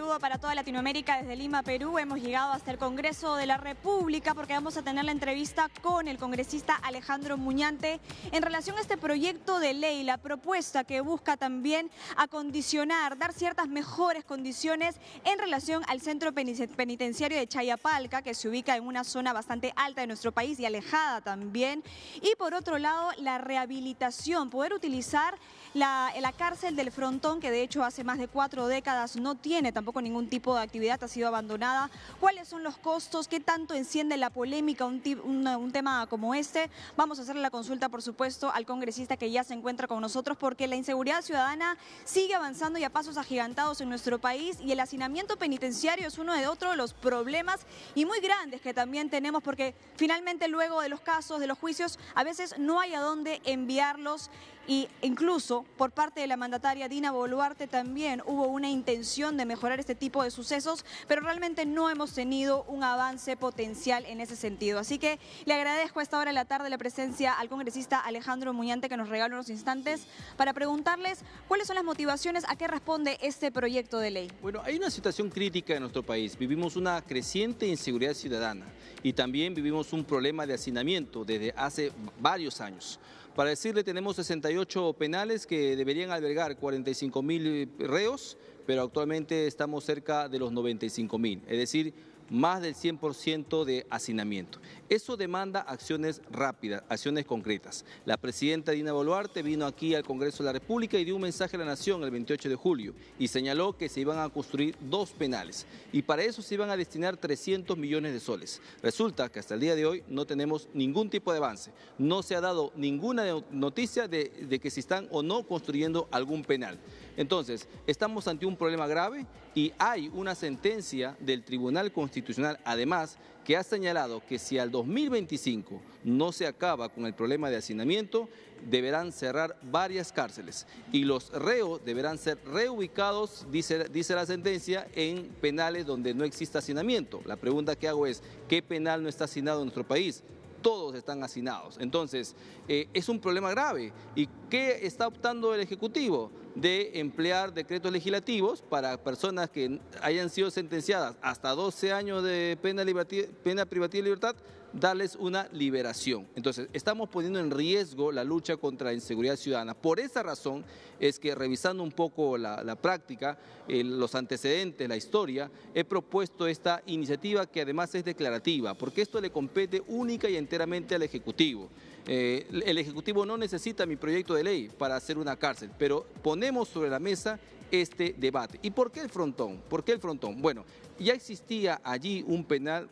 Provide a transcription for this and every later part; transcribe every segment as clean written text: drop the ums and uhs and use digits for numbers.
saludo para toda Latinoamérica desde Lima, Perú. Hemos llegado hasta el Congreso de la República porque vamos a tener la entrevista con el congresista Alejandro Muñante en relación a este proyecto de ley, la propuesta que busca también acondicionar, dar ciertas mejores condiciones en relación al centro penitenciario de Chayapalca, que se ubica en una zona bastante alta de nuestro país y alejada también. Y por otro lado, la rehabilitación, poder utilizar la cárcel del Frontón, que de hecho hace más de 4 décadas no tiene tampoco ningún tipo de actividad, ha sido abandonada. ¿Cuáles son los costos? ¿Qué tanto enciende la polémica un tema como este? Vamos a hacerle la consulta, por supuesto, al congresista que ya se encuentra con nosotros, porque la inseguridad ciudadana sigue avanzando y a pasos agigantados en nuestro país, y el hacinamiento penitenciario es uno de los problemas y muy grandes que también tenemos, porque finalmente luego de los casos, de los juicios, a veces no hay a dónde enviarlos. Y incluso por parte de la mandataria Dina Boluarte también hubo una intención de mejorar este tipo de sucesos, pero realmente no hemos tenido un avance potencial en ese sentido. Así que le agradezco a esta hora de la tarde la presencia al congresista Alejandro Muñante, que nos regala unos instantes para preguntarles cuáles son las motivaciones, a qué responde este proyecto de ley. Bueno, hay una situación crítica en nuestro país. Vivimos una creciente inseguridad ciudadana y también vivimos un problema de hacinamiento desde hace varios años. Para decirle, tenemos 68 penales que deberían albergar 45.000 reos, pero actualmente estamos cerca de los 95.000, es decir, más del 100% de hacinamiento. Eso demanda acciones rápidas, acciones concretas. La presidenta Dina Boluarte vino aquí al Congreso de la República y dio un mensaje a la Nación el 28 de julio y señaló que se iban a construir 2 penales y para eso se iban a destinar 300 millones de soles. Resulta que hasta el día de hoy no tenemos ningún tipo de avance. No se ha dado ninguna noticia de que se están o no construyendo algún penal. Entonces, estamos ante un problema grave y hay una sentencia del Tribunal Constitucional, además, que ha señalado que si al 2025 no se acaba con el problema de hacinamiento, deberán cerrar varias cárceles y los reos deberán ser reubicados, dice la sentencia, en penales donde no exista hacinamiento. La pregunta que hago es, ¿qué penal no está hacinado en nuestro país? Todos están hacinados. Entonces, es un problema grave. ¿Y qué está optando el Ejecutivo? De emplear decretos legislativos para personas que hayan sido sentenciadas hasta 12 años de pena privativa de libertad, darles una liberación. Entonces, estamos poniendo en riesgo la lucha contra la inseguridad ciudadana. Por esa razón es que, revisando un poco la práctica, los antecedentes, la historia, he propuesto esta iniciativa que además es declarativa, porque esto le compete única y enteramente al Ejecutivo. El Ejecutivo no necesita mi proyecto de ley para hacer una cárcel, pero ponemos sobre la mesa este debate. ¿Y por qué el Frontón? ¿Por qué el Frontón? Bueno, ya existía allí un penal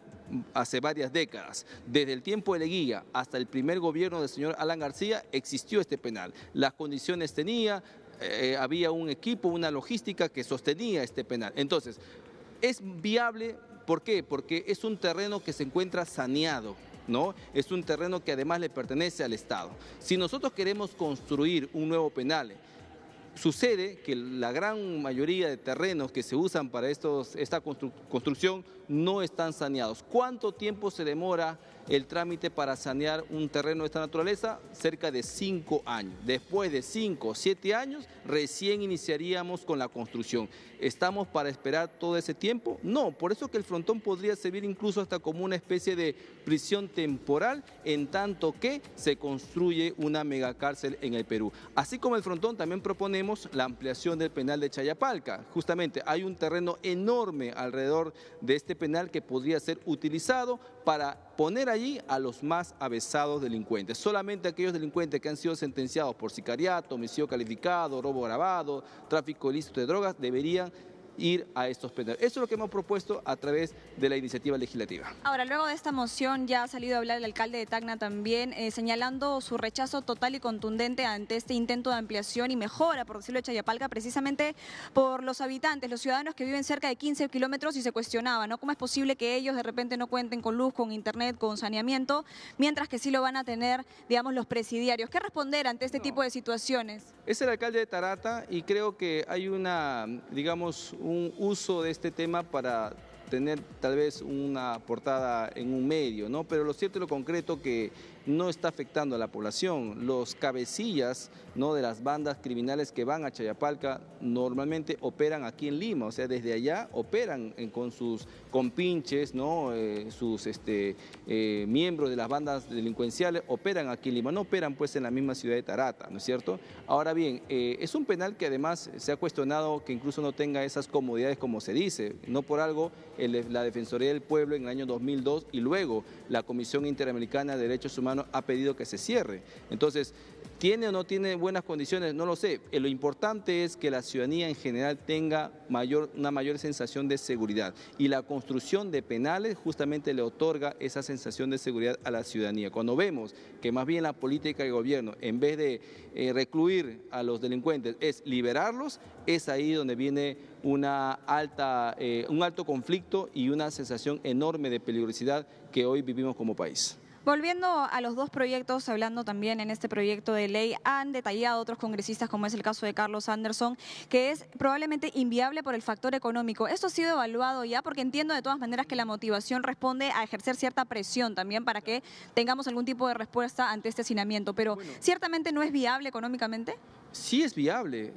hace varias décadas. Desde el tiempo de Leguía hasta el primer gobierno del señor Alan García existió este penal. Las condiciones tenía, había un equipo, una logística que sostenía este penal. Entonces, es viable, ¿por qué? Porque es un terreno que se encuentra saneado, ¿no? Es un terreno que además le pertenece al Estado. Si nosotros queremos construir un nuevo penal, sucede que la gran mayoría de terrenos que se usan para esta construcción no están saneados. ¿Cuánto tiempo se demora el trámite para sanear un terreno de esta naturaleza? Cerca de 5 años. Después de 5 o 7 años, recién iniciaríamos con la construcción. ¿Estamos para esperar todo ese tiempo? No, por eso que el Frontón podría servir incluso hasta como una especie de prisión temporal, en tanto que se construye una megacárcel en el Perú. Así como el Frontón, también proponemos la ampliación del penal de Chayapalca. Justamente hay un terreno enorme alrededor de este penal que podría ser utilizado para poner allí a los más avesados delincuentes. Solamente aquellos delincuentes que han sido sentenciados por sicariato, homicidio calificado, robo agravado, tráfico ilícito de drogas, deberían ir a estos penales. Eso es lo que hemos propuesto a través de la iniciativa legislativa. Ahora, luego de esta moción ya ha salido a hablar el alcalde de Tacna también, señalando su rechazo total y contundente ante este intento de ampliación y mejora, por decirlo, de Chayapalca, precisamente por los habitantes, los ciudadanos que viven cerca de 15 kilómetros, y se cuestionaba, ¿no? ¿Cómo es posible que ellos de repente no cuenten con luz, con internet, con saneamiento, mientras que sí lo van a tener, digamos, los presidiarios? ¿Qué responder ante este tipo de situaciones? Es el alcalde de Tarata y creo que hay un uso de este tema para tener tal vez una portada en un medio, ¿no? Pero lo cierto y lo concreto que no está afectando a la población. Los cabecillas, ¿no?, de las bandas criminales que van a Chayapalca normalmente operan aquí en Lima, o sea, desde allá operan con sus compinches, ¿no?, sus miembros de las bandas delincuenciales operan aquí en Lima, no operan pues en la misma ciudad de Tarata, ¿no es cierto? Ahora bien, es un penal que además se ha cuestionado que incluso no tenga esas comodidades como se dice, no por algo la Defensoría del Pueblo en el año 2002 y luego la Comisión Interamericana de Derechos Humanos ha pedido que se cierre. Entonces, ¿tiene o no tiene buenas condiciones? No lo sé. Lo importante es que la ciudadanía en general tenga una mayor sensación de seguridad y la construcción de penales justamente le otorga esa sensación de seguridad a la ciudadanía. Cuando vemos que más bien la política del gobierno, en vez de recluir a los delincuentes, es liberarlos, es ahí donde viene un alto conflicto y una sensación enorme de peligrosidad que hoy vivimos como país. Volviendo a los dos proyectos, hablando también en este proyecto de ley, han detallado otros congresistas, como es el caso de Carlos Anderson, que es probablemente inviable por el factor económico. ¿Esto ha sido evaluado ya? Porque entiendo de todas maneras que la motivación responde a ejercer cierta presión también para que tengamos algún tipo de respuesta ante este hacinamiento, pero ¿ciertamente no es viable económicamente? Sí es viable,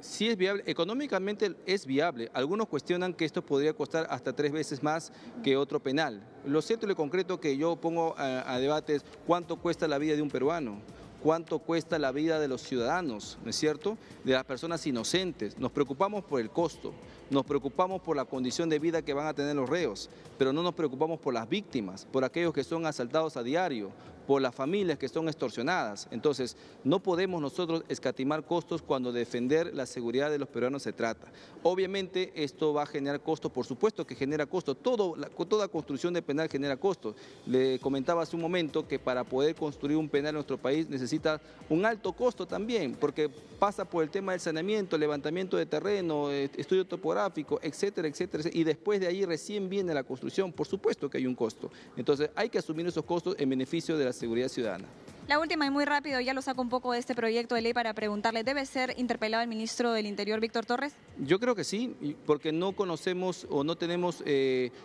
económicamente es viable. Algunos cuestionan que esto podría costar hasta 3 veces más que otro penal. Lo cierto y lo concreto que yo pongo a debate es cuánto cuesta la vida de un peruano, cuánto cuesta la vida de los ciudadanos, ¿no es cierto?, de las personas inocentes. Nos preocupamos por el costo, nos preocupamos por la condición de vida que van a tener los reos, pero no nos preocupamos por las víctimas, por aquellos que son asaltados a diario, por las familias que son extorsionadas. Entonces, no podemos nosotros escatimar costos cuando defender la seguridad de los peruanos se trata. Obviamente, esto va a generar costos, por supuesto que genera costos. Toda construcción de penal genera costos. Le comentaba hace un momento que para poder construir un penal en nuestro país necesita un alto costo también, porque pasa por el tema del saneamiento, levantamiento de terreno, estudio topográfico, etcétera, etcétera, y después de ahí recién viene la construcción. Por supuesto que hay un costo. Entonces, hay que asumir esos costos en beneficio de la seguridad ciudadana. La última y muy rápido, ya lo saco un poco de este proyecto de ley para preguntarle, ¿debe ser interpelado el ministro del Interior, Víctor Torres? Yo creo que sí, porque no conocemos o no tenemos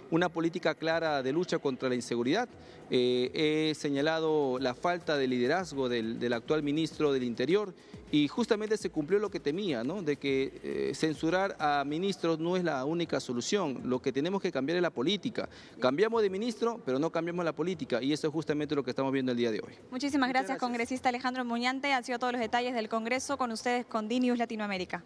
una política clara de lucha contra la inseguridad. He señalado la falta de liderazgo del actual ministro del Interior y justamente se cumplió lo que temía, ¿no?, de que censurar a ministros no es la única solución. Lo que tenemos que cambiar es la política. Cambiamos de ministro, pero no cambiamos la política y eso es justamente lo que estamos viendo el día de hoy. Muchísimas gracias, congresista Alejandro Muñante. Han sido todos los detalles del Congreso con ustedes con DNews Latinoamérica.